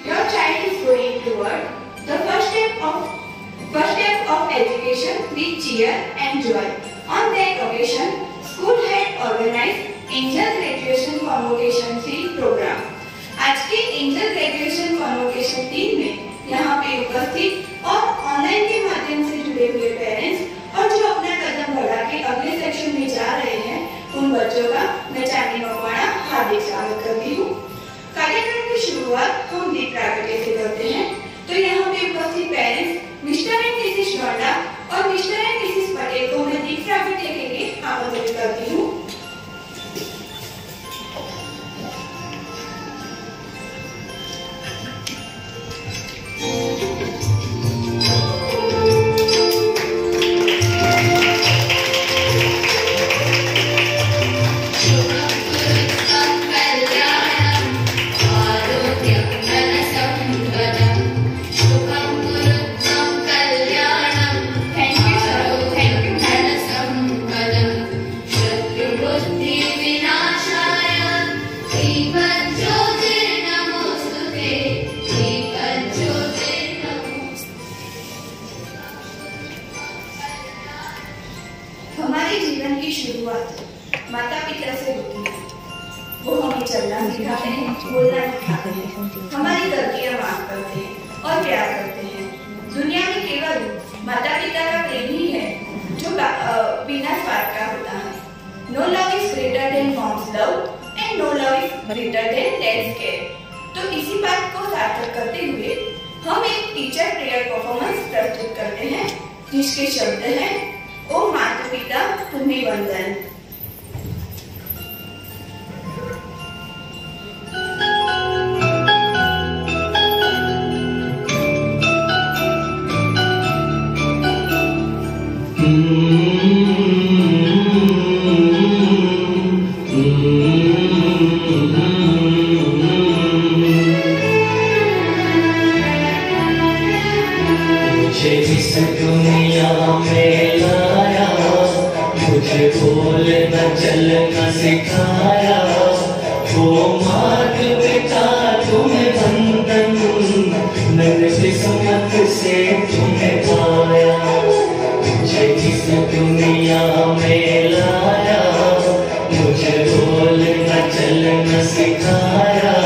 Your child is going toward the first step of education with cheer and joy. On that occasion, school had organized Angel Graduation Convocation 3 program. आज के angel graduation convocation 3 में यहाँ पे उपस्थित और online के माध्यम से जुड़े हुए पेरेंट्स और जो अपना कदम बढ़ा के अगले सेक्शन में जा रहे हैं उन बच्चों का मैं चांदनी मकवाना हार्दिक स्वागत करती हूँ। कार्यक्रम की शुरुआत हम दीप प्रागट्य से करते हैं। तो यहाँ पे उपस्थित parents mister and Mrs Noida और मिस्टर एंड मिसेस पटेल को मैं दीप प्रागट्य के लिए आमंत्रित करती हूँ। हमारे जीवन की शुरुआत माता पिता से होती है। वो हमें चलना सिखाते हैं, बोलना सिखाते हैं, हमारी गलतियां माफ करते हैं और प्यार करते हैं। दुनिया में केवल माता पिता का प्रेम ही है जो बिना स्वार्थ का होता है। No love is greater than mom's love and no love is greater than dad's care। तो इसी बात को सार्थक करते हुए हम एक टीचर प्रेयर परफॉर्मेंस प्रस्तुत करते हैं जिसके शब्द हैं ओ माता पिता तुम्हें वंदन। मुझे इस दुनिया में लाया, मुझे बोलना चलना सिखाया, वो माता पिता तुम्हें वंदन, मैंने किस्मत से तुम्हें पाया। मुझे इस दुनिया में लाया, मुझे बोलना चलना सिखाया,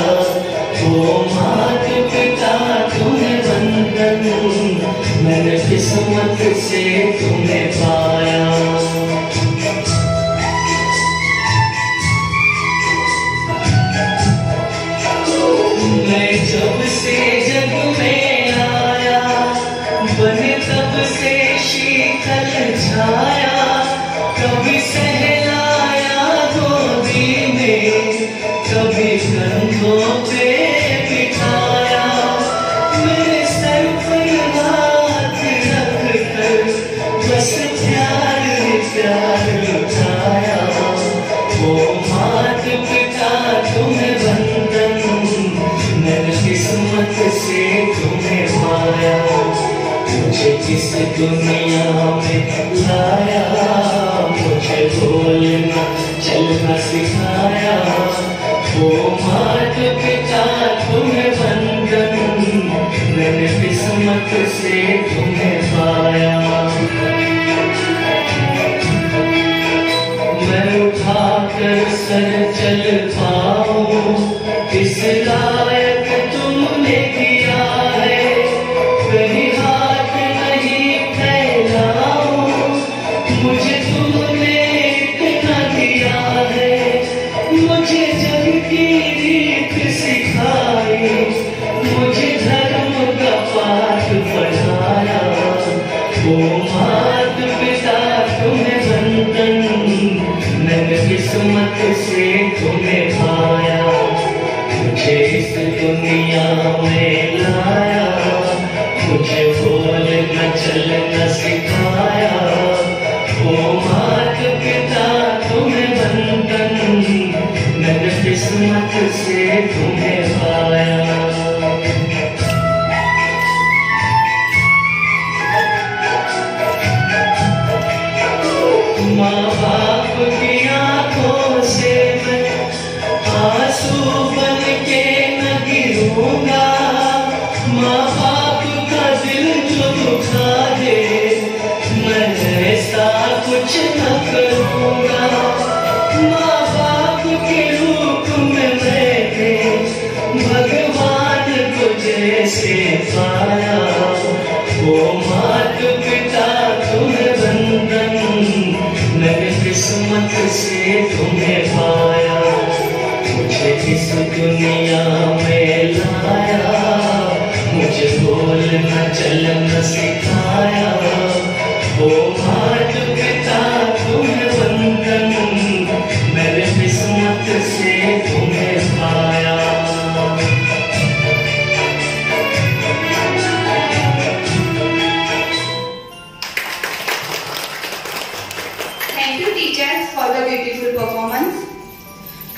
वो माता पिता तुम्हें वंदन, मैंने किस्मत से तुम्हें पाया। मैं जब से जग में आया, बने तब से शीतल छाया, कभी सहलाया गोदी में, कभी कंधों पे बिठाया, मेरे सर पर हाथ रख कर बस प्यार प्यार लुटाया। वो माता पिता तुम्हें वंदन, मैंने किस्मत से तुम्हें पाया। मुझे इस दुनिया में लाया, मुझे बोलना चलना सिखाया, वो माता पिता तुम्हें वंदन, मैंने किस्मत से तुम्हें पाया। मैं उठाकर सर चल पाऊं, इस लायक तुमने किया है, कहीं हाथ नहीं फैलाऊं, मुझे तुमने इतना दिया है, मुझे जग की रीत सिखाई, मुझे धर्म का पाठ पढ़ाया, वो माता पिता तुम्हें वंदन, मैंने किस्मत से तुम्हें पाया। मुझे इस दुनिया में लाया, मुझे बोलना चलना सिखाया, वो माता पिता तुम्हें वंदन, मैंने किस्मत से तुम्हें पाया। माँ बाप की आंखों से मैं आंसू बन के न गिरूंगा, कुछ न करूँगा। माँ बाप के रूप में मैंने भगवान को जैसे पाया, वो माता पिता तुम्हें वंदन, मैंने किस्मत से तुम्हें पाया। मुझे इस दुनिया में लाया, मुझे बोलना चलना सिखाया, वो माता पिता तुम्हें वंदन, मैंने किस्मत से तुम्हें पाया। Thank you teachers for the beautiful performance.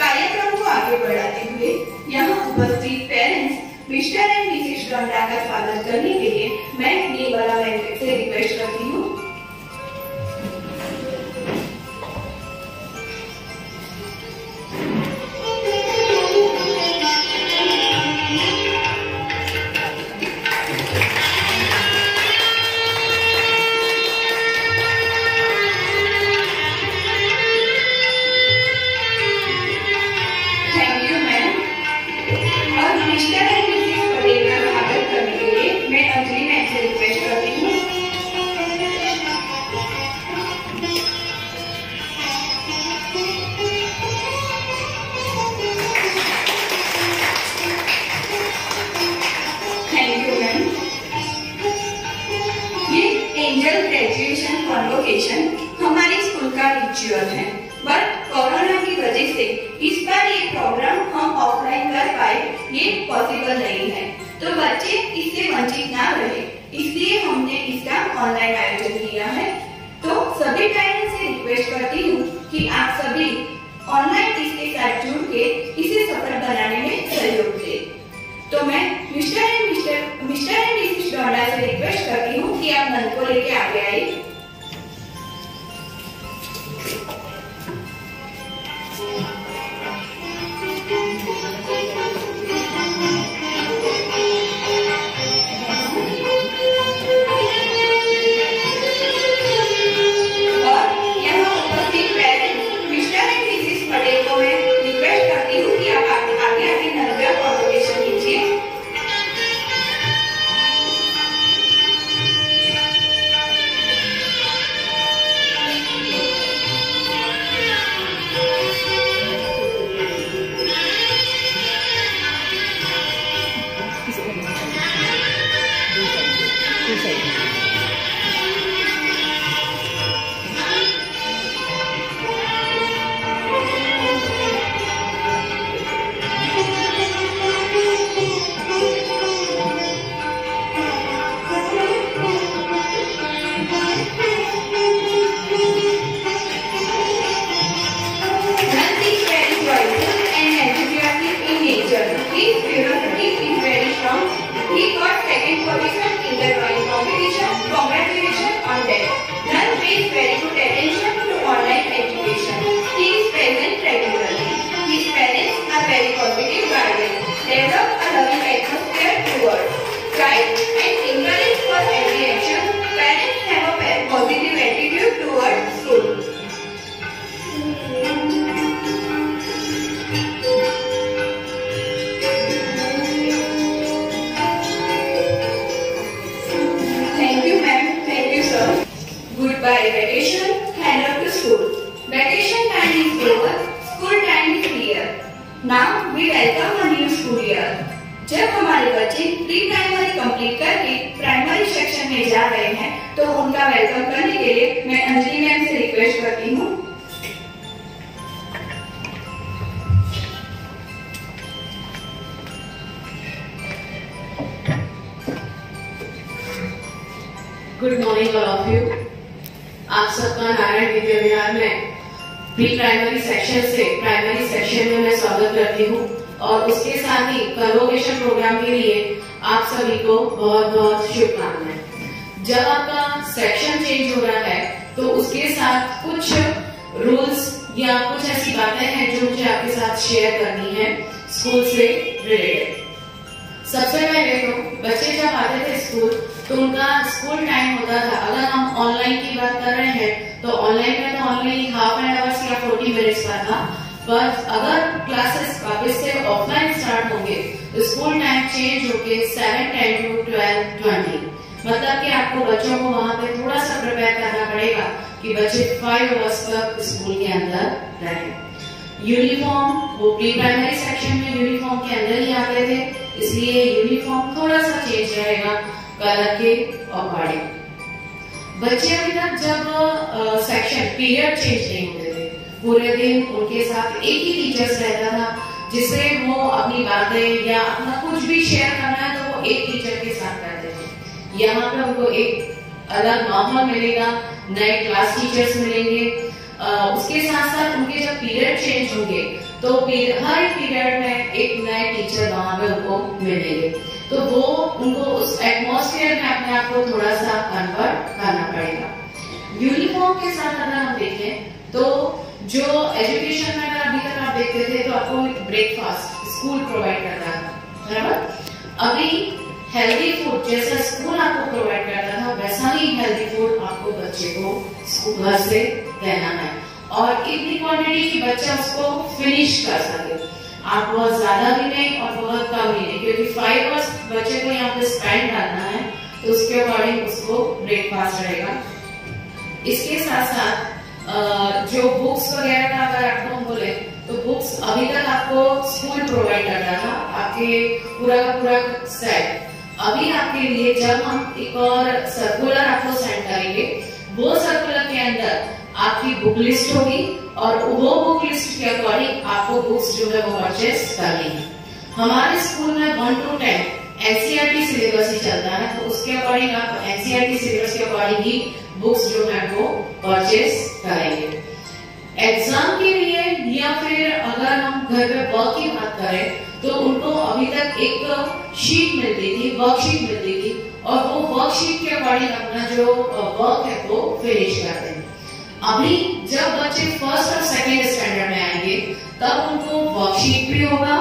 कार्यक्रम को आगे बढ़ाते हुए यहाँ उपस्थित parents mister and Mrs Donda का स्वागत करने के लिए मैं निर्मला वेंकट से रिक्वेस्ट करती हूँ। हमारे स्कूल का रिचुअल है, बट कोरोना की वजह से इस बार ये प्रोग्राम हम ऑफलाइन कर पाए, ये पॉसिबल नहीं है। तो बच्चे इससे वंचित ना रहे, इसलिए हमने इसका ऑनलाइन आयोजन किया है। तो सभी पेरेंट्स से रिक्वेस्ट करती हूँ कि आप सभी ऑनलाइन इसके साथ जुड़ के इसे सफल बनाने में सहयोग दें। तो मैं मिस्टर एंड मिसेस डोंडा से रिक्वेस्ट करती हूँ कि आप नल को लेके आगे आइए। Goodbye vacation, hand up to school. Vacation time is over, school time is here. Now we welcome a new school year. जब हमारे बच्चे प्री प्राइमरी कंप्लीट करके प्राइमरी सेक्शन में जा रहे हैं, तो उनका वेलकम करने के लिए मैं अंजलि मैम से रिक्वेस्ट करती हूँ। Good morning all of you. आप सबका नारायण विद्या विहार में प्री प्राइमरी सेक्शन से प्राइमरी सेक्शन में मैं स्वागत करती हूँ, और उसके साथ ही कन्वोकेशन प्रोग्राम के लिए आप सभी को बहुत बहुत शुभकामनाएं। जब आपका सेक्शन चेंज हो रहा है तो उसके साथ कुछ रूल्स या कुछ ऐसी बातें हैं जो मुझे आपके साथ शेयर करनी है स्कूल से रिलेटेड। सबसे पहले तो बच्चे जब आते थे स्कूल तो उनका स्कूल टाइम होता था, अगर हम ऑनलाइन की बात कर रहे है तो ऑनलाइन में तो ओनली हाफ एन आवर्स या 40 मिनट्स का था, पर अगर क्लासेस वापस से ऑफलाइन स्टार्ट होंगे तो स्कूल टाइम चेंज होके 7:10 to 12:20, मतलब कि आपको बच्चों को वहां पे थोड़ा सा प्रिपेयर करना पड़ेगा कि बच्चे 5 आवर्स तक स्कूल के अंदर रहें। यूनिफॉर्म, वो प्री प्राइमरी सेक्शन में यूनिफॉर्म के अंदर ही आते थे, इसलिए यूनिफॉर्म थोड़ा सा चेंज रहेगा कलर के अकॉर्डिंग। बच्चे अभी तक जब सेक्शन पीरियड चेंज नहीं होते थे, पूरे दिन उनके साथ एक ही टीचर्स रहता था, जिससे वो अपनी बातें या अपना कुछ भी शेयर करना है तो वो एक टीचर के साथ करते थे। यहाँ पे उनको एक अलग माहौल मिलेगा, नए क्लास टीचर्स मिलेंगे, उसके साथ साथ उनके जब पीरियड चेंज होंगे तो हर एक पीरियड में एक नए टीचर वहां पे उनको मिलेंगे, तो वो उनको उस एटमॉस्फेयर में अपने आप को थोड़ा सा कन्वर्ट करना पड़ेगा। यूनिफॉर्म के साथ अगर हम देखें तो जो एजुकेशन में अगर अभी तक आप देखते थे तो आपको ब्रेकफास्ट स्कूल प्रोवाइड करता था, बराबर। अभी हेल्दी फूड जैसा स्कूल आपको प्रोवाइड करता था वैसा ही हेल्दी फूड आपको बच्चे को घर से देना है, और इतनी क्वांटिटी की बच्चा उसको फिनिश कर सके। आप बहुत ज्यादा भी नहीं और बहुत कम भी नहीं, क्योंकि 5 आवर्स बच्चे को यहाँ पे स्पेंड करना है तो उसके अकॉर्डिंग उसको ब्रेकफास्ट रहेगा। इसके साथ साथ जो बुक्स वगैरह का अगर आपको हम बोले तो बुक्स अभी तक आपको स्कूल प्रोवाइड करता था, आपके पूरा का पूरा सेट। अभी आपके लिए जब हम एक और सर्कुलर आपको सेंड करेंगे, वो सर्कुलर के अंदर आपकी बुक लिस्ट होगी और वो बुक लिस्ट के अकॉर्डिंग आपको बुक्स जो है वो परचेस करनी है। हमारे स्कूल में 1 to 10 एनसीईआरटी सिलेबस ही चलता है, तो उसके अकॉर्डिंग आप एनसीईआरटी सिलेबस के अकॉर्डिंग ही बुक्स जो है वो परचेस करेंगे। एग्जाम के लिए या फिर अगर हम घर पे वर्क की बात करें तो उनको अभी तक एक शीट मिलती थी, वर्कशीट मिलती थी, और वो वर्कशीट के अकॉर्डिंग अपना जो वर्क है वो फिनिश करते हैं। अभी जब बच्चे फर्स्ट और सेकेंड स्टैंडर्ड में आएंगे तब उनको वर्कशीट भी होगा,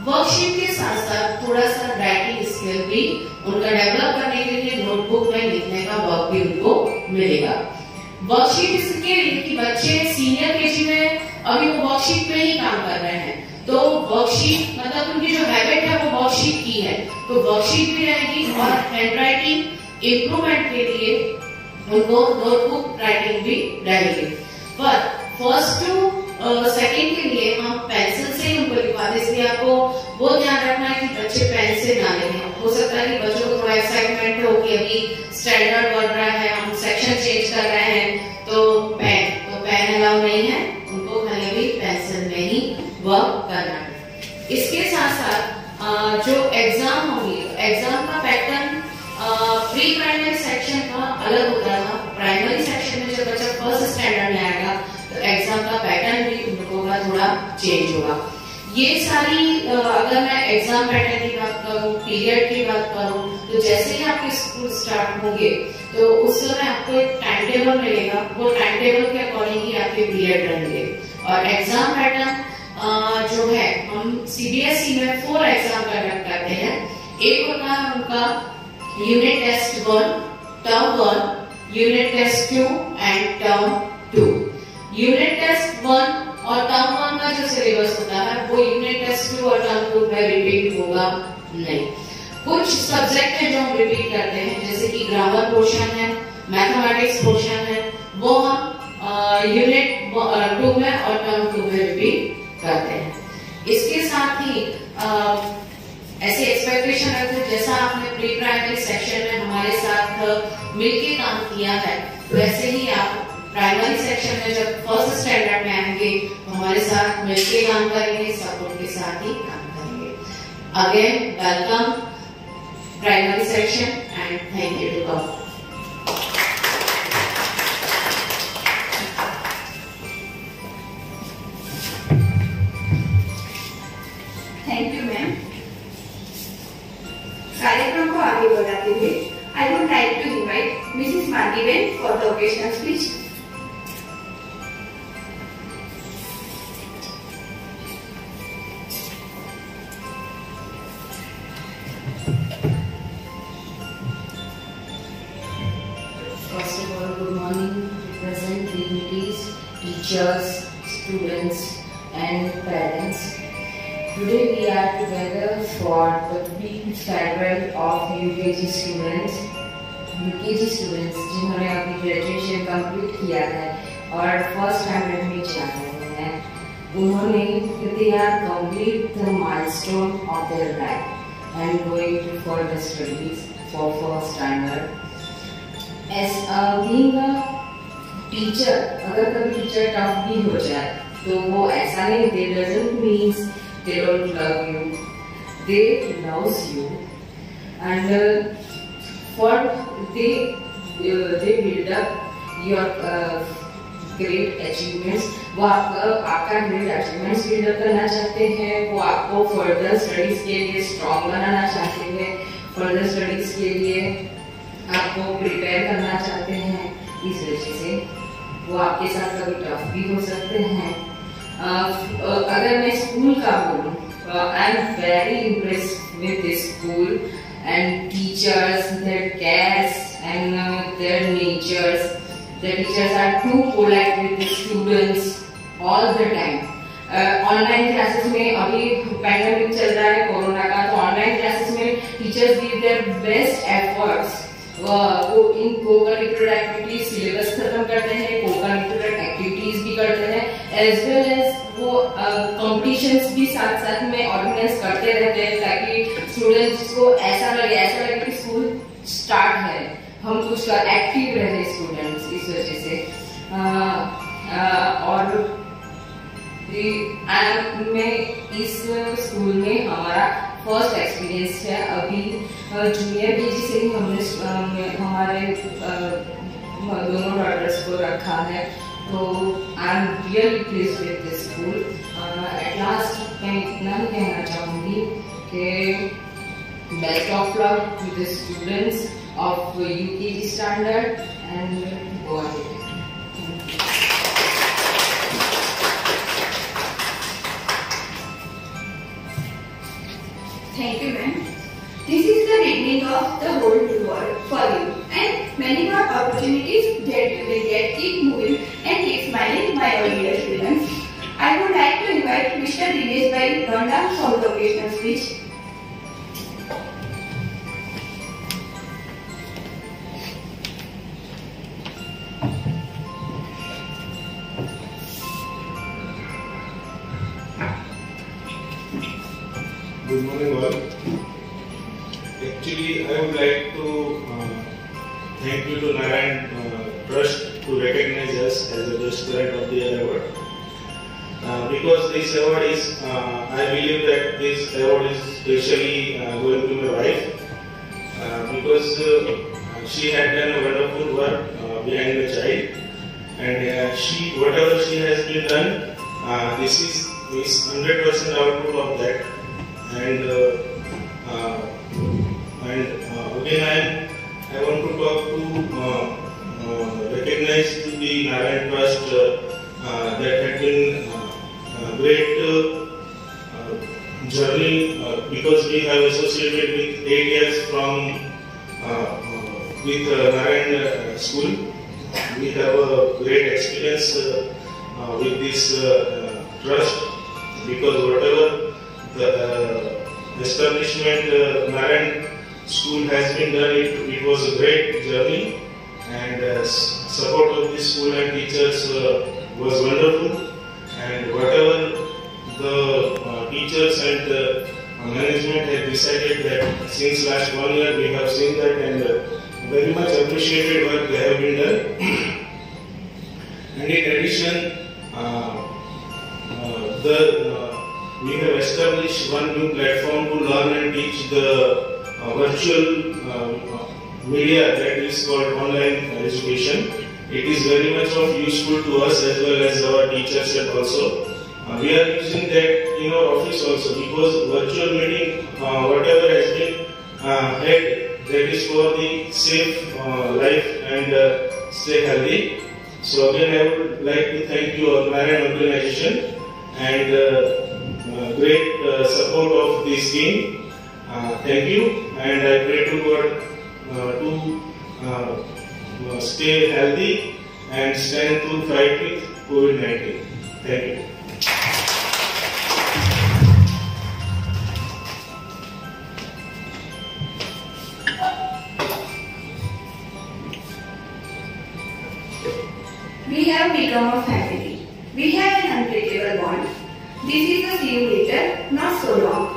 वर्कशीट के साथ साथ थोड़ा सा राइटिंग स्किल भी उनका डेवलप करने के लिए नोटबुक में लिखने का वर्क भी उनको मिलेगा। वर्कशीट इसके लिए कि बच्चे सीनियर केजी में अभी वो वर्कशीट पे ही काम कर रहे हैं, तो वर्कशीट मतलब उनकी जो हैबिट है वो वर्कशीट की है, तो वर्कशीट भी रहेगी और हैंडराइटिंग इम्प्रूवमेंट के लिए उनको नोटबुक राइटिंग भी रहेगी। पर फर्स्ट टू सेकेंड के लिए हम पेंसिल से ही उनको लिखवाते, इसलिए आपको वो ध्यान रखना है कि बच्चे पेन से ना लिखें। हो सकता है कि बच्चों को थोड़ा एक्साइटमेंट हो कि अभी स्टैंडर्ड बढ़ रहा है, हम सेक्शन चेंज कर रहे हैं, तो पेन अलाउ नहीं है, उनको खाली भी पेंसिल में ही वर्क करना है। इसके साथ साथ जो एग्जाम होगी, एग्जाम का पैटर्न प्री प्राइमरी सेक्शन का अलग होता था। प्राइमरी सेक्शन में जब बच्चा फर्स्ट स्टैंडर्ड में आएगा तो एग्जाम का पैटर्न भी उन लोगों का थोड़ा चेंज होगा। ये सारी अगर मैं एग्जाम पैटर्न की बात करूं, पीरियड की बात करूं, तो जैसे ही आपके स्कूल स्टार्ट होंगे तो उस समय आपको एक टाइम टेबल मिलेगा, वो टाइम टेबल के अकॉर्डिंग ही आपके पीरियड रहेंगे। और एग्जाम पैटर्न जो है हम सीबीएसई में 4 एग्जाम कंडक्ट करते हैं। एक होता है उनका unit test 1, term 1, unit test 2 and term 2। Unit test 1 और टर्म 1 का जो सिलेबस होता है वो यूनिट टेस्ट 2 और टर्म 2 में रिपीट होगा नहीं। कुछ सब्जेक्ट है जो हम रिपीट करते हैं, जैसे कि ग्रामर पोर्शन है, मैथमेटिक्स पोर्शन है, वो हम यूनिट 2 में और टर्म 2 में रिपीट करते हैं। इसके साथ ही ऐसे एक्सपेक्टेशन रखते हैं, जैसा आपने प्री प्राइमरी सेक्शन में हमारे साथ मिलके काम किया है, वैसे ही आप प्राइमरी सेक्शन में जब फर्स्ट स्टैंडर्ड में आएंगे तो हमारे साथ मिलके काम करेंगे, सपोर्ट के साथ ही काम करेंगे। Again welcome primary section and thank you to all. Thank you ma'am. कार्यक्रम को आगे बढ़ाते हुए I would like to invite Mrs Margiben for the occasional speech. First of all, good morning, present teachers, students and parents. Today we are together for the pre-farewell of UKG students. UKG students जिन्होंने अपनी graduation complete किया है और first standard में जा रहे हैं, उन्होंने they are complete the milestone of their life and going to further studies for first standard. As being a teacher, अगर कभी टीचर टफ भी हो जाए तो वो ऐसा नहीं, they doesn't means they don't love you, they loves you and for they build up your great achievements. वो आपका great achievements build up करना चाहते हैं, वो आपको further studies के लिए strong बनाना चाहते हैं, further studies के लिए आपको prepare करना चाहते हैं. इस वजह से वो आपके साथ कभी टफ भी हो सकते हैं. अगर मैं स्कूल का बोलूँ, I am very impressed with this school and teachers, their cares and their natures. The teachers are too polite with the students all the time. Online classes में अभी पैंडेमिक चल रहा है कोरोना का, तो ऑनलाइन क्लासेस में teachers give their best efforts. वो इन co-curricular activities syllabus खत्म करते हैं, को-करिकुलर एक्टिविटीज भी करते हैं, एज वेल एज वो कॉम्पिटिशन्स भी साथ साथ में ऑर्गेनाइज करते रहते हैं ताकि स्टूडेंट्स को ऐसा लगे कि स्कूल स्टार्ट है, हम कुछ एक्टिव रहे स्टूडेंट्स. इस वजह से और मैं इस स्कूल में हमारा फर्स्ट एक्सपीरियंस है. अभी जूनियर केजी से ही हमने हमारे दोनों डॉटर्स को रखा है, तो I am really pleased with this school. At last मैं इतना ही कहना चाहूँगी कि best of luck to the students of UKG standard and go ahead. Thank you, ma'am. This is the beginning of the whole tour for you, and many more opportunities that you will get. Keep moving and keep smiling, my all dear students. I would like to invite Mr. Dinesh Bhai Ronda for the occasional speech. Good morning all. Actually, I would like to thank you to Narayan Trust to recognize us as a Best Parent of the Year award. Because this award is, I believe that this award is specially going to my wife because she had done a wonderful work behind the child, and whatever she has been done, this is 100% output of that. And again I want to talk to recognize the Narayan Trust that had been great journey because we have associated with 8 years from with Narayan School. We have a great experience with this trust because whatever the establishment Narayan School has been done, it was a great journey, and support of the school and teachers was wonderful, and whatever the teachers and management had decided that since last 1 year we have seen that, and very much appreciated work they have been done. And in addition, we have established one new platform to learn and teach the virtual media that is called online education. It is very much of useful to us as well as our teachers and also. We are using that in our office also because virtual meeting, whatever has been had, that is for the safe life and stay healthy. So again I would like to thank you Narayan organization and great support of this scheme. Thank you, and I pray to God to stay healthy and stand to fight with COVID-19. Thank you. We have become a family. We have an unbreakable bond. This is a see you later, not so long.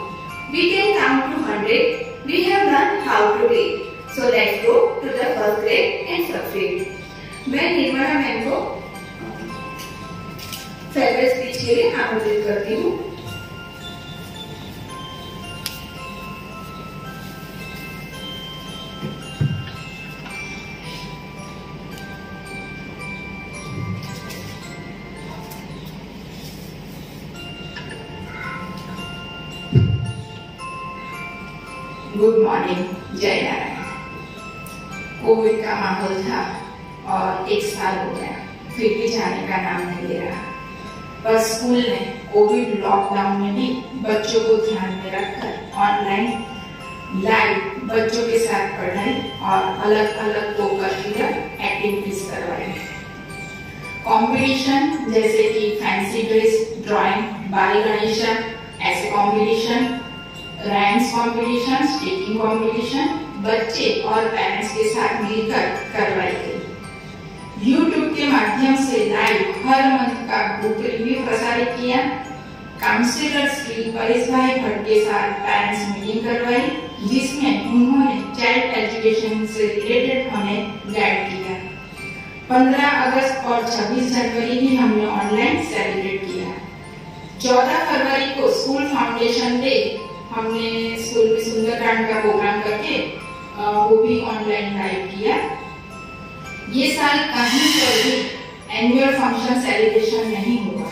We can count to 100. We have learned how to read. So let's go to the first grade and subgrade. मैं Nirmala ma'am को farewell speech के लिए आमंत्रित करती हूँ। Good morning, जय Narayan. Covid का माहौल था और 1 साल हो गया, फिर भी जाने का नाम नहीं ले रहा। पर स्कूल ने कोविड लॉकडाउन में भी बच्चों को ध्यान में रखकर ऑनलाइन लाइव बच्चों के साथ पढ़ाई और अलग अलग को-करिकुलर एक्टिविटीज करवाई। कंपटीशन जैसे कि फैंसी ड्रेस, ड्राइंग, बाल गणेशन, ऐसे competition, ranks competition, speaking competition बच्चे और पेरेंट्स के साथ मिलकर करवाई गई। YouTube के माध्यम से लाइव हर मंथ का ग्रुप रिव्यू प्रसारित किया। काउंसलर श्री परेश भाई भट्ट के साथ पेरेंट्स मीटिंग करवाई, जिसमें उन्होंने चाइल्ड एजुकेशन से रिलेटेड हमें गाइड किया। 15 अगस्त और 26 जनवरी भी हमने ऑनलाइन सेलिब्रेट किया। 14 फरवरी को स्कूल फाउंडेशन डे हमने स्कूल में सुंदरकांड का प्रोग्राम करके वो भी ऑनलाइन लाइव किया। ये साल कहीं पर भी एनुअल फंक्शन सेलिब्रेशन नहीं हुआ,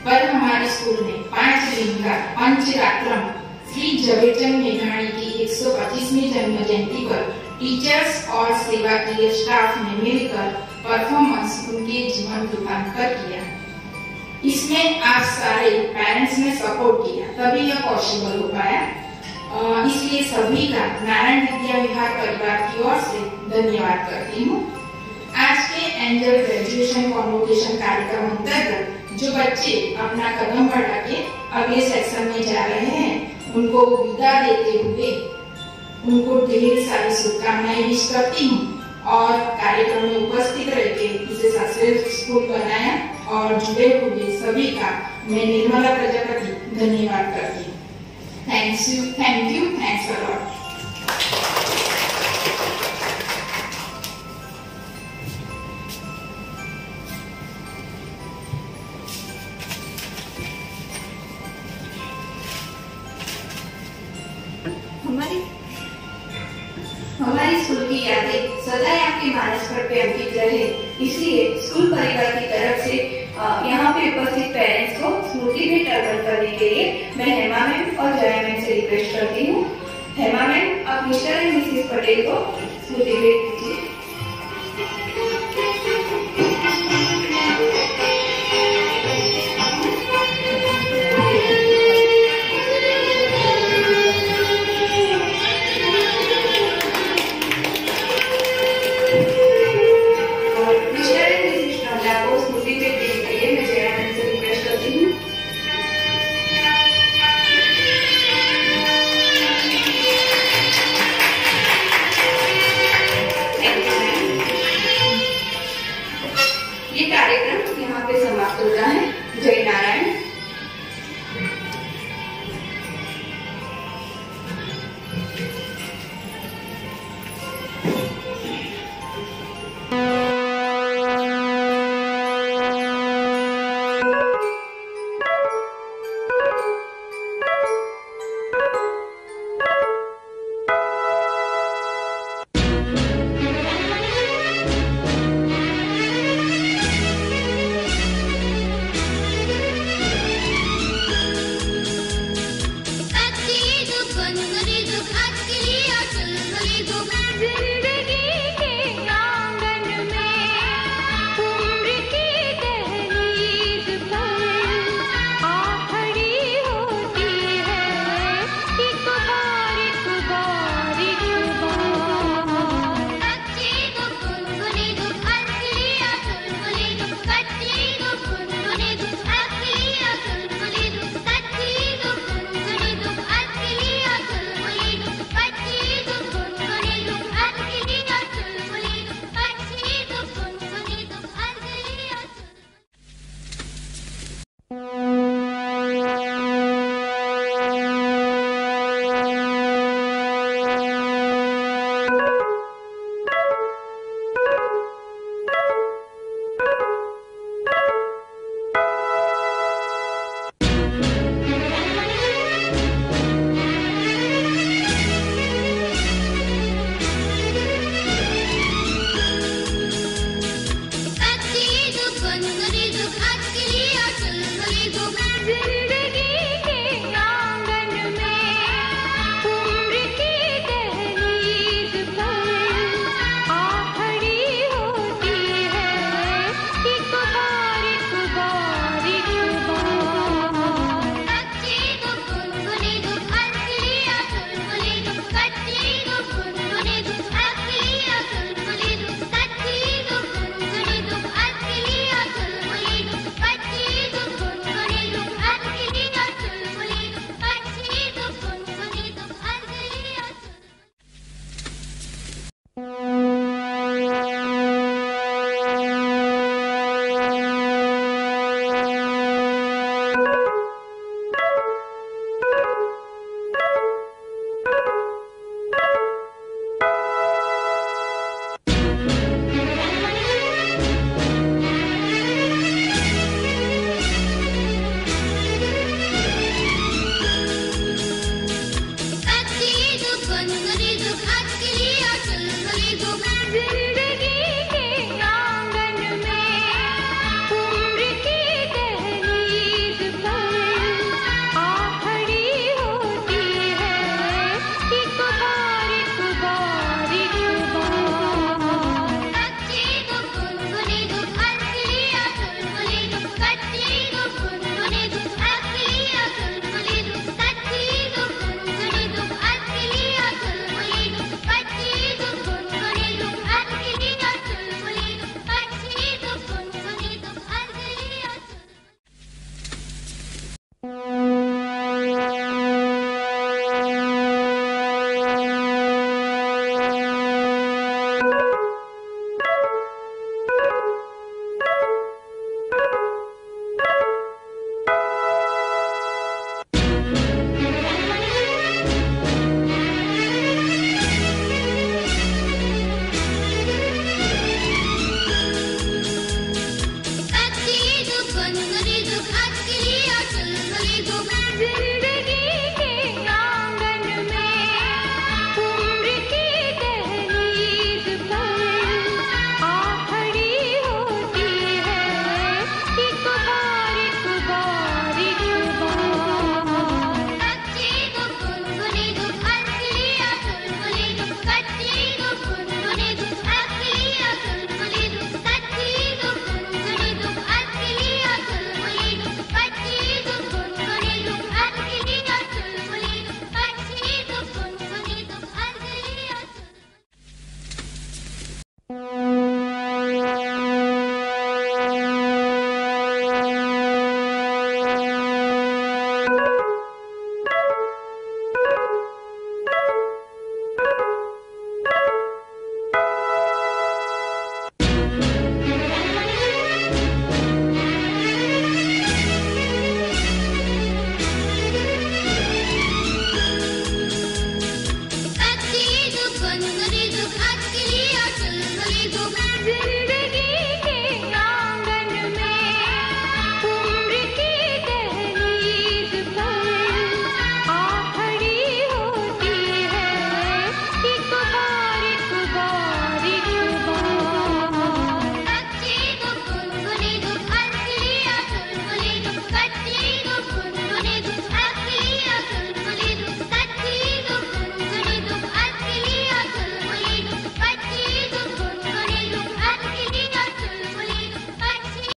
पर हमारे स्कूल में 5 दिन का पंचरात्रम श्री झवेरचंद मेघाणी की 125वीं जन्म जयंती पर टीचर्स और सेवाकीय स्टाफ ने मिलकर परफॉर्मेंस उनके जीवन तूफान पर किया। इसमें आप सारे पेरेंट्स ने सपोर्ट किया, तभी यह पॉसिबल हो पाया। इसलिए सभी का नारायण विद्या विहार परिवार की ओर से धन्यवाद करती हूँ। आज के एंजल ग्रेजुएशन कॉन्वोकेशन कार्यक्रम अंतर्गत जो बच्चे अपना कदम बढ़ा के अगले सेक्शन में जा रहे हैं, उनको विदा देते हुए उनको ढेर सारी शुभकामनाएं विश करती हूँ और कार्यक्रम में उपस्थित रहकर इसे सक्सेसफुल बनाया और जुड़े हुए सभी का मैं निर्मला प्रजापति धन्यवाद करती हूँ। Thank you, thanks a lot. हमारी स्कूल की यादें सदा आपके मानस पट पे अंकित रहे, इसलिए स्कूल परिवार की तरफ से यहाँ पे उपस्थित पेरेंट्स को स्मृति भेंट अर्पण करने के लिए मैं हेमा मैम और जया मैम से रिक्वेस्ट करती हूँ। हेमा मैम, आप मिस्टर एंड मिसेस पटेल को स्मृति भेंट कीजिए। जय नारायण। Akili do,